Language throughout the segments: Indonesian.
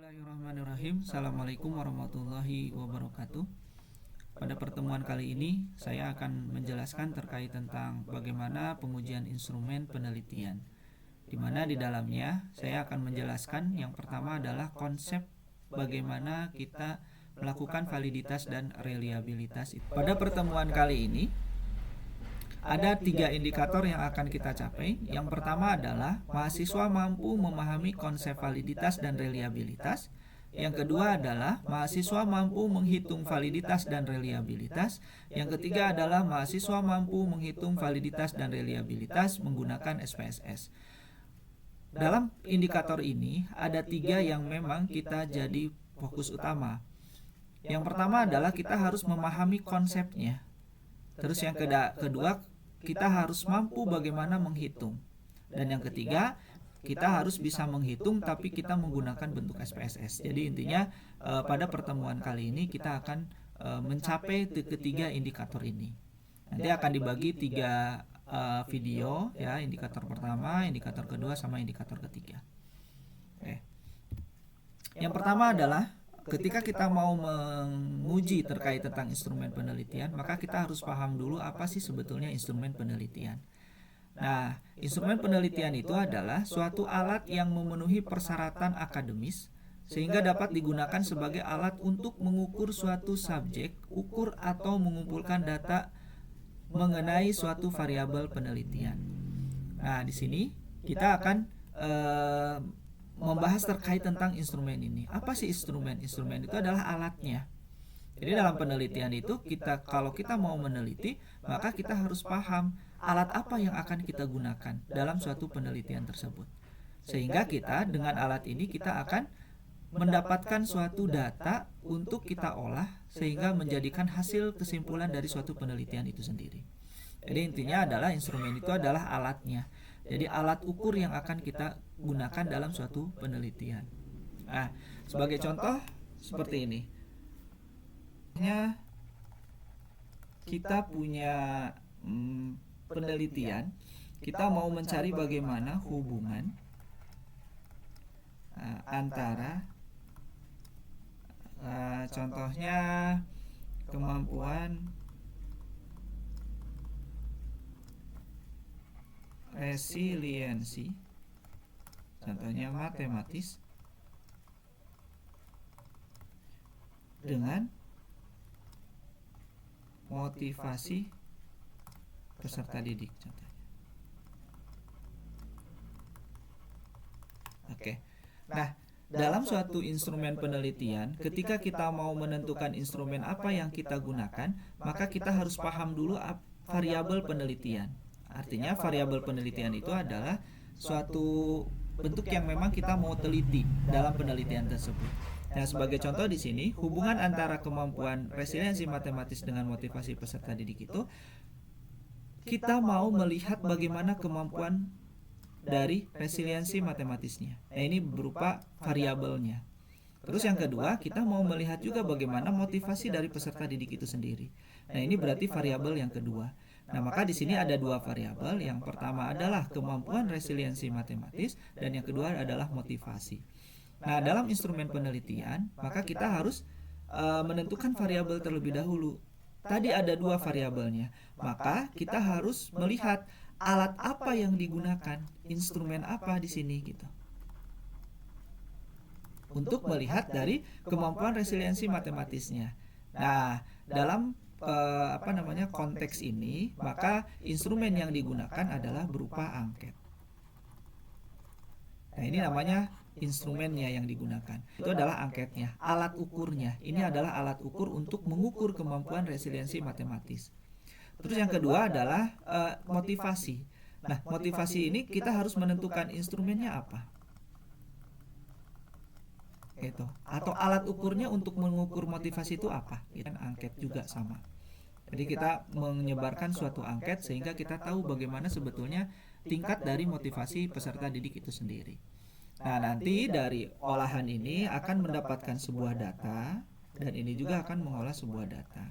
Bismillahirrahmanirrahim. Assalamualaikum warahmatullahi wabarakatuh. Pada pertemuan kali ini saya akan menjelaskan terkait tentang bagaimana pengujian instrumen penelitian, di mana di dalamnya saya akan menjelaskan yang pertama adalah konsep bagaimana kita melakukan validitas dan reliabilitas. Pada pertemuan kali ini ada 3 indikator yang akan kita capai. Yang pertama adalah mahasiswa mampu memahami konsep validitas dan reliabilitas. Yang kedua adalah mahasiswa mampu menghitung validitas dan reliabilitas. Yang ketiga adalah mahasiswa mampu menghitung validitas dan reliabilitas menggunakan SPSS. Dalam indikator ini ada 3 yang memang kita jadi fokus utama. Yang pertama adalah kita harus memahami konsepnya. Terus yang kedua, kita harus mampu bagaimana menghitung. Dan yang ketiga, kita harus bisa menghitung tapi kita menggunakan bentuk SPSS. Jadi intinya pada pertemuan kali ini kita akan mencapai ketiga indikator ini. Nanti akan dibagi 3 video ya, indikator pertama, indikator kedua, sama indikator ketiga. Oke. Yang pertama adalah ketika kita mau menguji terkait tentang instrumen penelitian, maka kita harus paham dulu apa sih sebetulnya instrumen penelitian. Nah, instrumen penelitian itu adalah suatu alat yang memenuhi persyaratan akademis sehingga dapat digunakan sebagai alat untuk mengukur suatu subjek, ukur atau mengumpulkan data mengenai suatu variabel penelitian. Nah, di sini kita akan membahas terkait tentang instrumen ini. Apa sih instrumen? Instrumen itu adalah alatnya. Jadi dalam penelitian itu kalau kita mau meneliti, maka kita harus paham alat apa yang akan kita gunakan dalam suatu penelitian tersebut. Sehingga kita dengan alat ini kita akan mendapatkan suatu data untuk kita olah sehingga menjadikan hasil kesimpulan dari suatu penelitian itu sendiri. Jadi intinya adalah instrumen itu adalah alatnya. Jadi alat ukur yang akan kita gunakan dalam suatu penelitian. Nah, sebagai contoh seperti ini. Kita punya penelitian, kita mau mencari bagaimana hubungan antara contohnya kemampuan resiliensi, contohnya matematis, dengan motivasi peserta didik, contohnya. Oke. Nah, dalam suatu instrumen penelitian, ketika kita mau menentukan instrumen apa yang kita gunakan, maka kita harus paham dulu variabel penelitian. Artinya variabel penelitian itu adalah suatu bentuk yang memang kita mau teliti dalam penelitian tersebut. Nah, sebagai contoh di sini, hubungan antara kemampuan resiliensi matematis dengan motivasi peserta didik itu, kita mau melihat bagaimana kemampuan dari resiliensi matematisnya. Nah, ini berupa variabelnya. Terus yang kedua, kita mau melihat juga bagaimana motivasi dari peserta didik itu sendiri. Nah, ini berarti variabel yang kedua. Nah, maka di sini ada 2 variabel. Yang pertama adalah kemampuan resiliensi matematis dan yang kedua adalah motivasi. Nah, dalam instrumen penelitian, maka kita harus menentukan variabel terlebih dahulu. Tadi ada 2 variabelnya. Maka kita harus melihat alat apa yang digunakan, instrumen apa di sini gitu. Untuk melihat dari kemampuan resiliensi matematisnya. Nah, dalam konteks ini, maka instrumen yang digunakan adalah berupa angket. Nah, ini namanya instrumennya yang digunakan. Itu adalah angketnya, alat ukurnya. Ini adalah alat ukur untuk mengukur kemampuan resiliensi matematis. Terus yang kedua adalah motivasi. Nah, motivasi ini kita harus menentukan instrumennya apa. Gitu. Atau alat ukurnya untuk mengukur motivasi itu apa? Itu angket juga sama. Jadi kita menyebarkan suatu angket sehingga kita tahu bagaimana sebetulnya tingkat dari motivasi peserta didik itu sendiri. Nah, nanti dari olahan ini akan mendapatkan sebuah data dan ini juga akan mengolah sebuah data.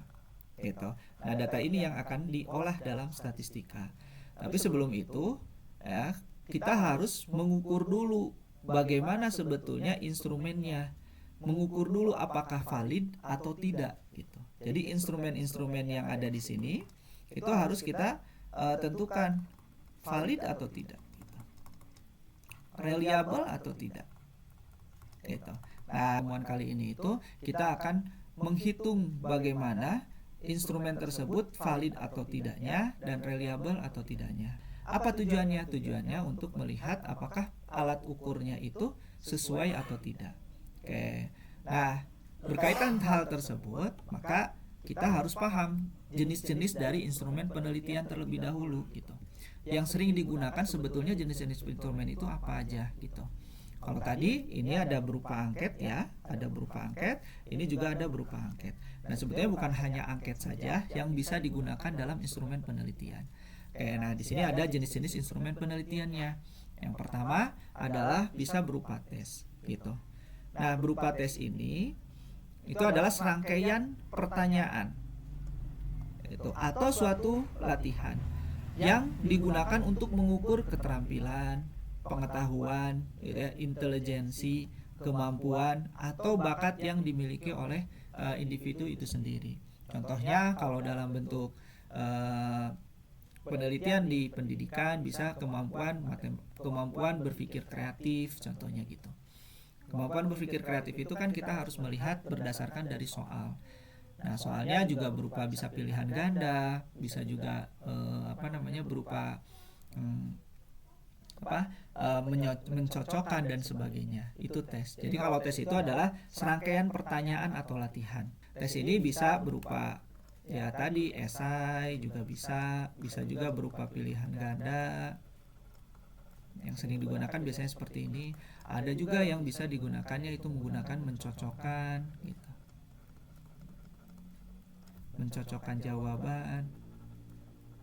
Gitu. Nah, data ini yang akan diolah dalam statistika. Tapi sebelum itu, ya, kita harus mengukur dulu bagaimana sebetulnya instrumennya. mengukur dulu apakah valid atau tidak gitu. Jadi instrumen-instrumen yang ada di sini itu harus kita tentukan valid atau tidak gitu. Reliable atau tidak gitu. Nah, pertemuan kali ini itu kita akan menghitung bagaimana instrumen tersebut valid atau tidaknya dan reliable atau tidaknya. Apa tujuannya? Tujuannya untuk melihat apakah alat ukurnya itu sesuai atau tidak. Oke. Nah, berkaitan hal tersebut, maka kita harus paham jenis-jenis dari instrumen penelitian terlebih dahulu gitu. Yang sering digunakan sebetulnya jenis-jenis instrumen itu apa aja gitu. Kalau tadi ini ada berupa angket ya, ada berupa angket, ini juga ada berupa angket. Nah, sebetulnya bukan hanya angket saja yang bisa digunakan dalam instrumen penelitian. Oke, nah di sini ada jenis-jenis instrumen penelitiannya. Yang pertama adalah bisa berupa tes, gitu. Nah, berupa tes ini itu adalah serangkaian pertanyaan, itu atau suatu latihan yang digunakan untuk mengukur keterampilan, pengetahuan, ya, intelijensi, kemampuan atau bakat yang dimiliki oleh individu itu sendiri. Contohnya kalau dalam bentuk penelitian di pendidikan bisa kemampuan berpikir kreatif, contohnya gitu. Kemampuan berpikir kreatif itu kan kita harus melihat berdasarkan dari soal. Nah, soalnya juga berupa bisa pilihan ganda, bisa juga berupa mencocokkan dan sebagainya. Itu tes. Jadi kalau tes itu adalah serangkaian pertanyaan atau latihan. Tes ini bisa berupa ya tadi esai juga bisa juga berupa pilihan ganda. Yang sering digunakan biasanya seperti ini. Ada juga yang bisa digunakannya itu menggunakan mencocokkan gitu. Mencocokkan jawaban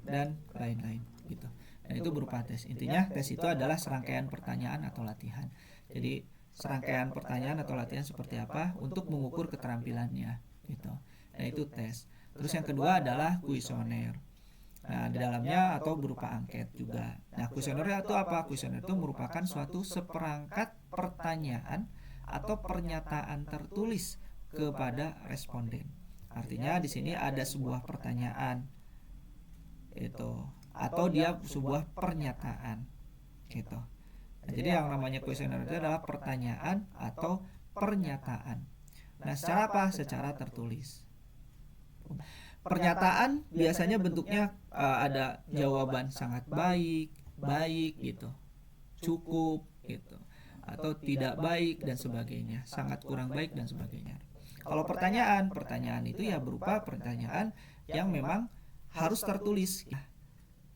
dan lain-lain gitu. Dan itu berupa tes. Intinya tes itu adalah serangkaian pertanyaan atau latihan. Jadi serangkaian pertanyaan atau latihan seperti apa untuk mengukur keterampilannya gitu. Nah, itu tes. Terus yang kedua adalah kuesioner. Nah, di dalamnya atau berupa angket juga. Nah, kuesioner itu apa? Kuesioner itu merupakan suatu seperangkat pertanyaan atau pernyataan tertulis kepada responden. Artinya di sini ada sebuah pertanyaan itu atau dia sebuah pernyataan gitu. Nah, jadi yang namanya kuesioner itu adalah pertanyaan atau pernyataan. Nah, secara apa? Secara tertulis. Pernyataan biasanya bentuknya ada jawaban sangat baik, baik gitu, cukup gitu, atau tidak baik dan sebagainya, sangat kurang baik dan sebagainya. Kalau pertanyaan itu ya berupa pertanyaan yang memang harus tertulis.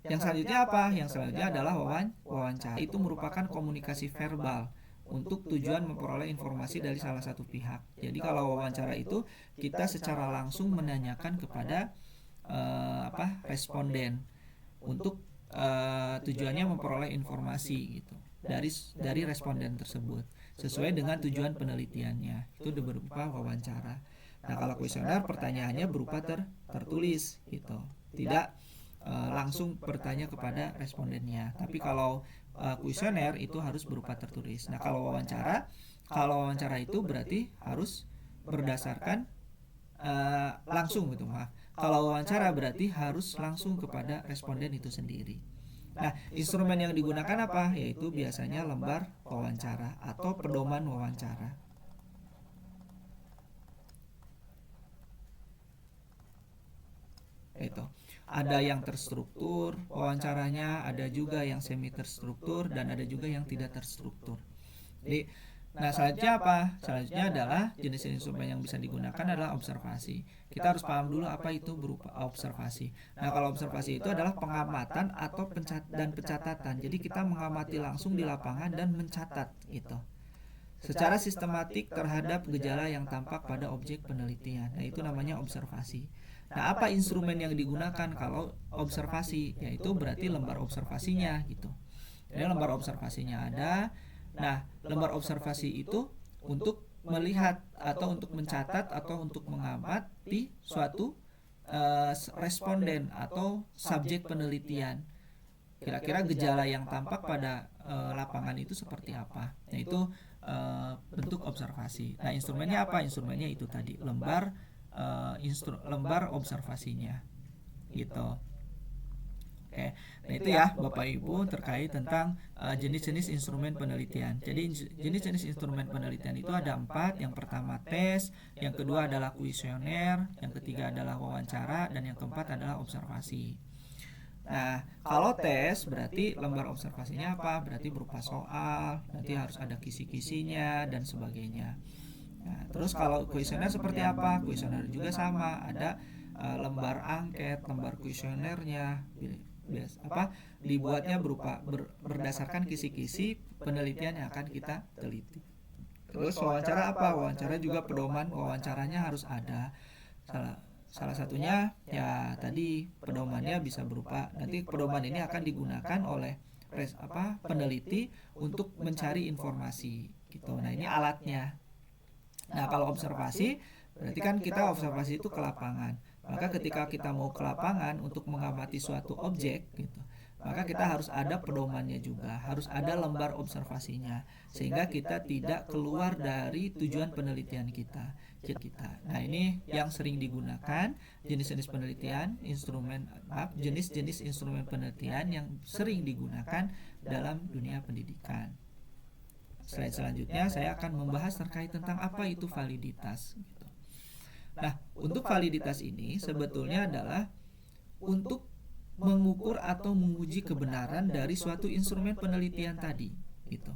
Yang selanjutnya apa? Yang selanjutnya adalah wawancara. Itu merupakan komunikasi verbal untuk tujuan memperoleh informasi dari salah satu pihak. Jadi kalau wawancara itu kita secara langsung menanyakan kepada responden untuk tujuannya memperoleh informasi gitu dari responden tersebut sesuai dengan tujuan penelitiannya. Itu berupa wawancara. Nah, kalau kuesioner pertanyaannya berupa tertulis gitu. Tidak langsung bertanya kepada respondennya. Tapi kalau kuesioner itu harus berupa tertulis. Nah, kalau wawancara itu berarti harus berdasarkan langsung gitu. Kalau wawancara berarti harus langsung kepada responden itu sendiri. Nah, instrumen yang digunakan apa? Yaitu biasanya lembar wawancara atau pedoman wawancara. Itu. Ada yang terstruktur wawancaranya, ada juga yang semi terstruktur dan ada juga yang tidak terstruktur. Jadi, nah selanjutnya apa? Selanjutnya adalah jenis instrumen yang bisa digunakan adalah observasi. Kita harus paham dulu apa itu berupa observasi. Nah, kalau observasi itu adalah pengamatan atau pencatatan. Jadi kita mengamati langsung di lapangan dan mencatat gitu, secara sistematik terhadap gejala yang tampak pada objek penelitian. Nah, itu namanya observasi. Nah, apa instrumen yang digunakan kalau observasi? Yaitu berarti lembar observasinya gitu. Jadi lembar observasinya ada. Nah, lembar observasi itu untuk melihat atau untuk mencatat atau untuk mengamati suatu responden atau subjek penelitian. Kira-kira gejala yang tampak pada lapangan itu seperti apa? Nah, itu bentuk observasi. Nah, instrumennya apa? Instrumennya itu tadi lembar observasinya gitu. Oke, nah itu ya Bapak Ibu terkait tentang jenis-jenis instrumen penelitian. Jadi jenis-jenis instrumen penelitian itu ada 4. Yang pertama tes, yang kedua adalah kuesioner, yang ketiga adalah wawancara, dan yang keempat adalah observasi. Nah, kalau tes berarti lembar observasinya apa? Berarti berupa soal, nanti harus ada kisi-kisinya dan sebagainya. Nah, terus kalau kuesioner seperti apa? Kuesioner juga sama, ada lembar angket, lembar kuesionernya dibuatnya berupa berdasarkan kisi-kisi penelitian yang akan kita teliti. Terus wawancara apa? Wawancara juga pedoman wawancaranya harus ada. Salah satunya ya tadi pedomannya bisa berupa, nanti pedoman ini akan digunakan oleh peneliti untuk mencari informasi gitu. Nah, ini alatnya. Nah, kalau observasi berarti kan kita observasi itu ke lapangan. Maka ketika kita mau ke lapangan untuk mengamati suatu objek gitu, maka kita harus ada pedomannya juga, harus ada lembar observasinya, sehingga kita tidak keluar dari tujuan penelitian kita. Nah, ini yang sering digunakan jenis-jenis penelitian, jenis-jenis instrumen penelitian yang sering digunakan dalam dunia pendidikan. Slide selanjutnya saya akan membahas terkait tentang apa itu validitas gitu. Nah, untuk validitas ini sebetulnya adalah untuk mengukur atau menguji kebenaran dari suatu instrumen penelitian tadi gitu.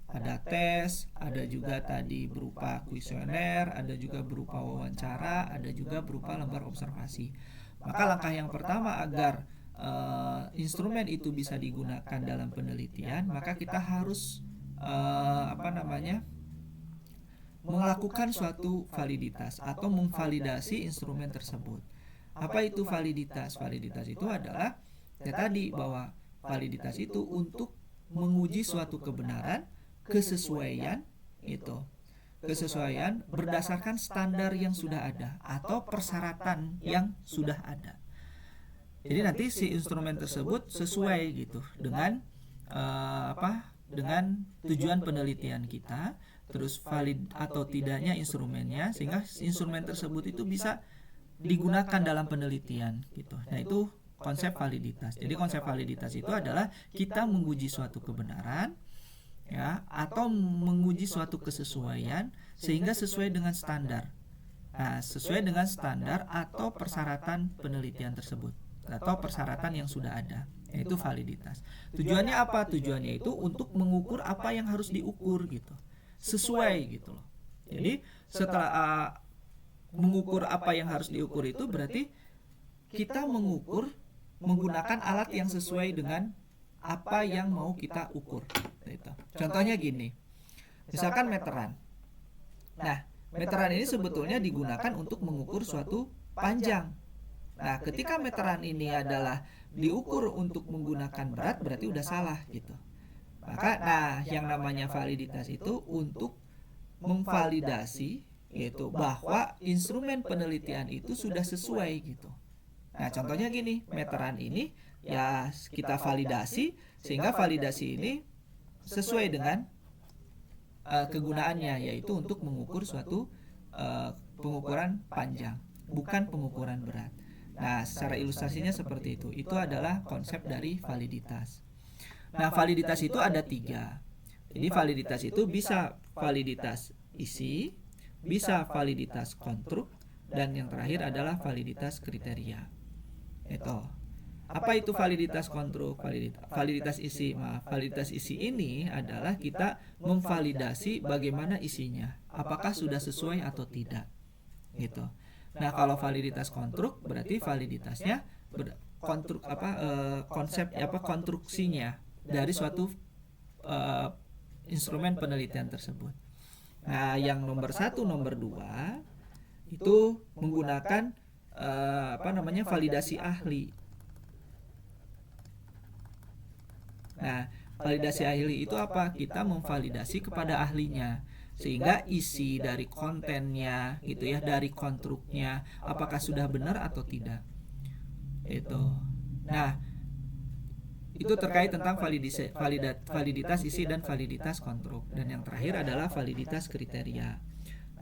Ada tes, ada juga tadi berupa kuesioner, ada juga berupa wawancara, ada juga berupa lembar observasi. Maka langkah yang pertama agar instrumen itu bisa digunakan dalam penelitian, maka kita harus melakukan suatu validitas atau memvalidasi instrumen tersebut. Apa itu validitas? Validitas itu adalah ya tadi bahwa validitas itu untuk menguji suatu kebenaran, kesesuaian berdasarkan standar yang sudah ada atau persyaratan yang sudah ada. Jadi nanti si instrumen tersebut sesuai gitu dengan dengan tujuan penelitian kita, terus valid atau tidaknya instrumennya, sehingga instrumen tersebut itu bisa digunakan dalam penelitian gitu. Nah, itu konsep validitas. Jadi konsep validitas itu adalah kita menguji suatu kebenaran ya, atau menguji suatu kesesuaian sehingga sesuai dengan standar. Nah, sesuai dengan standar atau persyaratan penelitian tersebut atau persyaratan yang sudah ada. Yaitu validitas. Tujuannya apa? Tujuannya itu untuk mengukur apa yang harus diukur gitu. Sesuai gitu loh. Jadi setelah mengukur apa yang harus diukur itu berarti kita mengukur menggunakan alat yang sesuai dengan apa yang mau kita ukur gitu. Contohnya gini. Misalkan meteran. Nah, meteran ini sebetulnya digunakan untuk mengukur suatu panjang. Nah, ketika meteran ini adalah diukur untuk menggunakan berat, berarti udah salah gitu. Maka, yang namanya validitas itu untuk memvalidasi yaitu bahwa instrumen penelitian itu sudah sesuai gitu. Nah, contohnya gini, meteran ini ya kita validasi sehingga validasi ini sesuai dengan kegunaannya, yaitu untuk mengukur suatu pengukuran panjang, bukan pengukuran berat. Nah, secara ilustrasinya seperti itu. Itu adalah konsep dari validitas. Nah, validitas itu ada 3. Jadi validitas itu bisa validitas isi, bisa validitas konstruk, dan yang terakhir adalah validitas kriteria. Itu. Apa itu validitas konstruk? Validitas isi. Validitas isi ini adalah kita memvalidasi bagaimana isinya, apakah sudah sesuai atau tidak. Gitu. Nah, kalau validitas konstruk berarti validitasnya konstruksinya dari suatu instrumen penelitian tersebut. Nah, yang nomor 1, nomor 2 itu menggunakan validasi ahli. Nah, validasi ahli itu apa? Kita memvalidasi kepada ahlinya. Sehingga isi dari kontennya gitu ya, dari konstruknya apakah sudah benar atau tidak. Itu. Nah, Itu terkait tentang validitas isi dan validitas konstruk. Dan yang terakhir adalah validitas kriteria.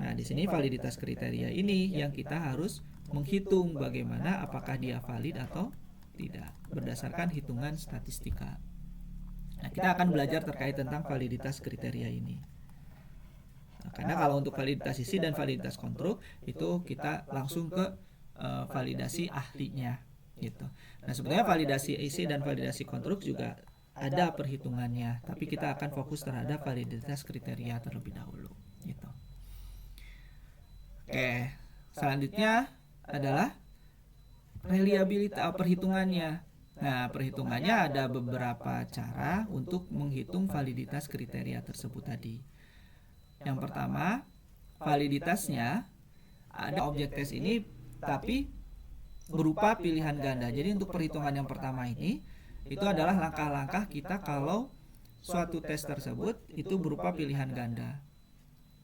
Nah, di sini validitas kriteria ini yang kita harus menghitung bagaimana apakah dia valid atau tidak berdasarkan hitungan statistika. Nah, kita akan belajar terkait tentang validitas kriteria ini. Nah, karena kalau untuk validitas isi dan validitas konstruk itu kita langsung ke validasi ahlinya gitu. Nah, sebenarnya validasi isi dan validasi konstruk juga ada perhitungannya, tapi kita akan fokus terhadap validitas kriteria terlebih dahulu gitu. Oke, selanjutnya adalah reliabilitas perhitungannya. Nah, perhitungannya ada beberapa cara untuk menghitung validitas kriteria tersebut tadi. Yang pertama, validitasnya ada objek tes ini tapi berupa pilihan ganda. Jadi untuk perhitungan yang pertama ini itu adalah langkah-langkah kita kalau suatu tes tersebut itu berupa pilihan ganda.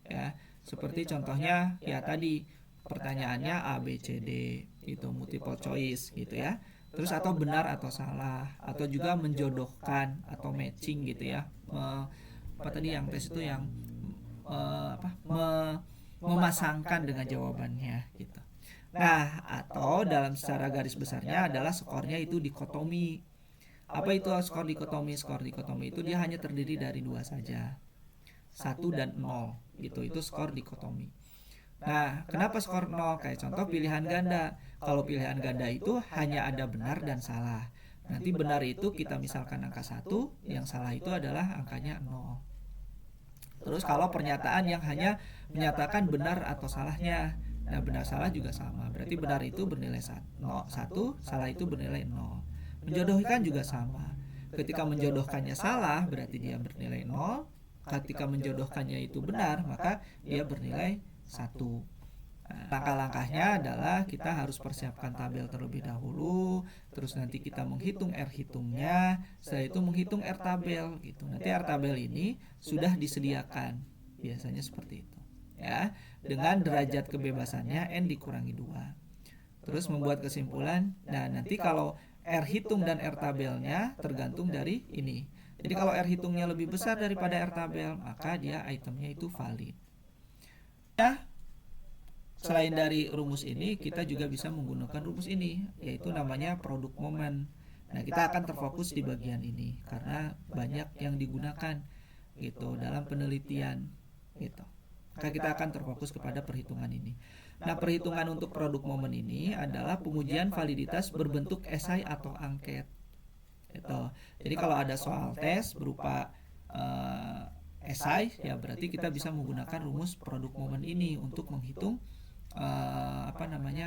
Ya, seperti contohnya ya tadi pertanyaannya A B C D itu multiple choice gitu ya. Terus atau benar atau salah, atau juga menjodohkan atau matching gitu ya. Apa tadi yang tes itu yang memasangkan dengan jawabannya gitu. Nah, atau dalam secara garis besarnya adalah skornya itu dikotomi. Apa itu skor dikotomi? Skor dikotomi itu dia hanya terdiri dari dua saja, 1 dan 0 gitu. Itu skor dikotomi. Nah, kenapa skor 0? Kayak contoh pilihan ganda. Kalau pilihan ganda itu hanya ada benar dan salah. Nanti benar itu kita misalkan angka 1, yang salah itu adalah angkanya 0. Terus kalau pernyataan yang hanya menyatakan benar atau salahnya, nah benar salah juga sama. Berarti benar itu bernilai 1, salah itu bernilai 0. Menjodohkan juga sama. Ketika menjodohkannya salah, berarti dia bernilai 0. Ketika menjodohkannya itu benar, maka dia bernilai 1. Nah, langkah-langkahnya adalah kita harus persiapkan tabel terlebih dahulu, terus nanti kita menghitung R hitungnya, setelah itu menghitung R tabel gitu. Nanti R tabel ini sudah disediakan, biasanya seperti itu. Ya, dengan derajat kebebasannya N dikurangi 2. Terus membuat kesimpulan. Nah, nanti kalau R hitung dan R tabelnya tergantung dari ini. Jadi kalau R hitungnya lebih besar daripada R tabel, maka dia itemnya itu valid. Ya, selain dari rumus ini, kita juga bisa menggunakan rumus ini, yaitu namanya produk momen. Nah, kita akan terfokus di bagian ini karena banyak yang digunakan gitu dalam penelitian gitu. Maka kita akan terfokus kepada perhitungan ini. Nah, perhitungan untuk produk momen ini adalah pengujian validitas berbentuk esai atau angket. Gitu. Jadi kalau ada soal tes berupa esai, ya berarti kita bisa menggunakan rumus produk momen ini untuk menghitung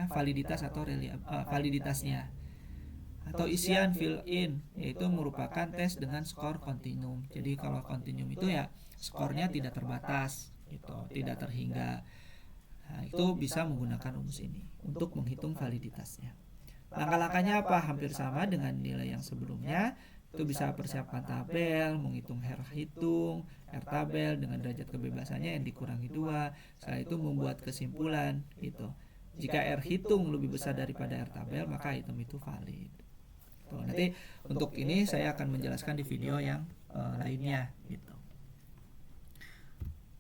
validitas atau validitasnya. Atau isian fill in, yaitu merupakan tes dengan skor kontinum. Jadi kalau kontinum itu ya skornya tidak terbatas gitu, tidak terhingga. Nah, itu bisa menggunakan rumus ini untuk menghitung validitasnya. Langkah-langkahnya apa? Hampir sama dengan nilai yang sebelumnya. Itu bisa persiapkan tabel, menghitung R hitung, R tabel dengan derajat kebebasannya yang dikurangi 2. Setelah itu membuat kesimpulan gitu. Jika R hitung lebih besar daripada R tabel, maka item itu valid. Tuh, nanti untuk ini saya akan menjelaskan di video yang lainnya gitu.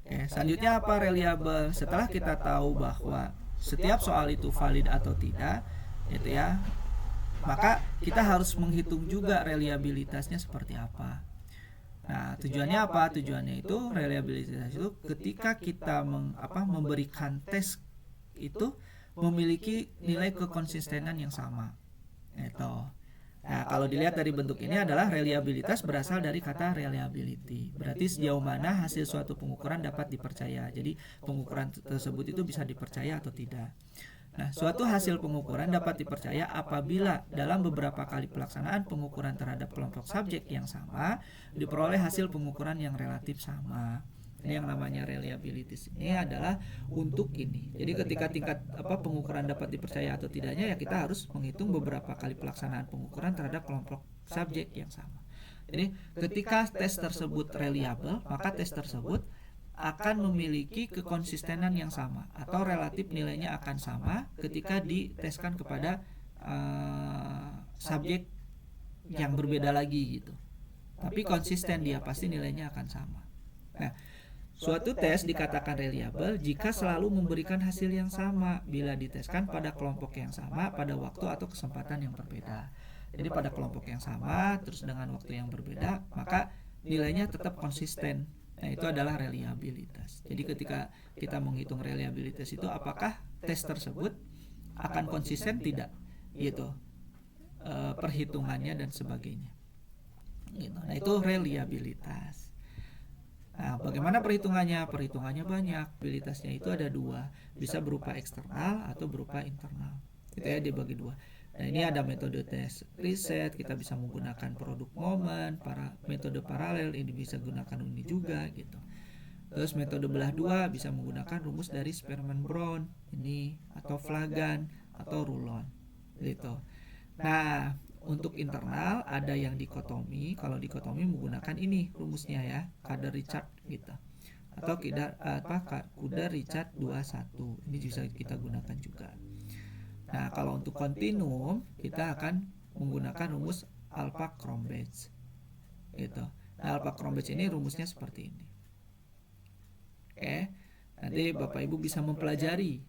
Oke, selanjutnya apa reliable? Setelah kita tahu bahwa setiap soal itu valid atau tidak, gitu ya, maka kita harus menghitung juga reliabilitasnya seperti apa. Nah, tujuannya apa? Tujuannya itu reliabilitas itu ketika kita memberikan tes itu memiliki nilai kekonsistenan yang sama. Gitu. Nah, kalau dilihat dari bentuk ini adalah reliabilitas berasal dari kata reliability. Berarti sejauh mana hasil suatu pengukuran dapat dipercaya. Jadi pengukuran tersebut itu bisa dipercaya atau tidak. Nah, suatu hasil pengukuran dapat dipercaya apabila dalam beberapa kali pelaksanaan pengukuran terhadap kelompok subjek yang sama diperoleh hasil pengukuran yang relatif sama. Ini yang namanya reliability. Ini adalah untuk ini. Jadi ketika tingkat pengukuran dapat dipercaya atau tidaknya, ya kita harus menghitung beberapa kali pelaksanaan pengukuran terhadap kelompok subjek yang sama. Jadi ketika tes tersebut reliable, maka tes tersebut akan memiliki kekonsistenan yang sama atau relatif nilainya akan sama ketika diteskan kepada subjek yang berbeda lagi gitu. Tapi konsisten dia, pasti nilainya akan sama. Nah, suatu tes dikatakan reliable jika selalu memberikan hasil yang sama bila diteskan pada kelompok yang sama pada waktu atau kesempatan yang berbeda. Jadi pada kelompok yang sama terus dengan waktu yang berbeda, maka nilainya tetap konsisten. Nah, itu adalah reliabilitas. Jadi ketika kita menghitung reliabilitas itu, apakah tes tersebut akan konsisten tidak gitu, perhitungannya dan sebagainya gitu. Nah, itu reliabilitas. Nah, bagaimana perhitungannya? Perhitungannya banyak. Reliabilitasnya itu ada dua, bisa berupa eksternal atau berupa internal. Itu ya, dibagi dua. Nah, ini ada metode tes riset, kita bisa menggunakan produk momen, para metode paralel ini bisa gunakan ini juga gitu. Terus metode belah dua bisa menggunakan rumus dari Sperman-Brown ini, atau Flagan atau Rulon gitu. Nah, untuk internal ada yang dikotomi. Kalau dikotomi menggunakan ini rumusnya ya, Kudar-Richard gitu. Atau Kudar-Richard 21. Ini bisa kita gunakan juga. Nah, kalau untuk kontinum kita akan menggunakan rumus Alpha-Cronbach gitu. Nah, Alpha-Cronbach ini rumusnya seperti ini. Oke. Nanti Bapak Ibu bisa mempelajari.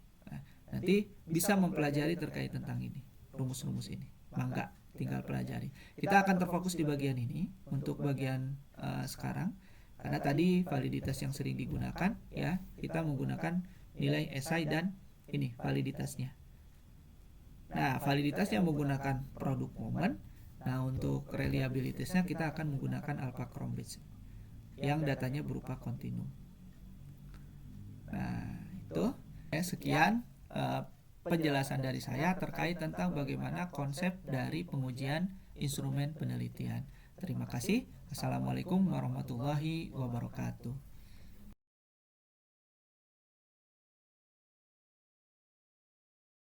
Nanti bisa mempelajari terkait tentang ini, rumus-rumus ini. Mangga, tinggal pelajari. Kita akan terfokus di bagian ini untuk bagian sekarang, karena tadi validitas yang sering digunakan ya, kita menggunakan nilai SI dan ini validitasnya. Nah, validitasnya menggunakan produk momen. Nah, untuk reliabilitasnya kita akan menggunakan Alpha-Cronbach yang datanya berupa kontinum. Nah, itu sekian penjelasan dari saya terkait tentang bagaimana konsep dari pengujian instrumen penelitian. Terima kasih. Assalamualaikum warahmatullahi wabarakatuh.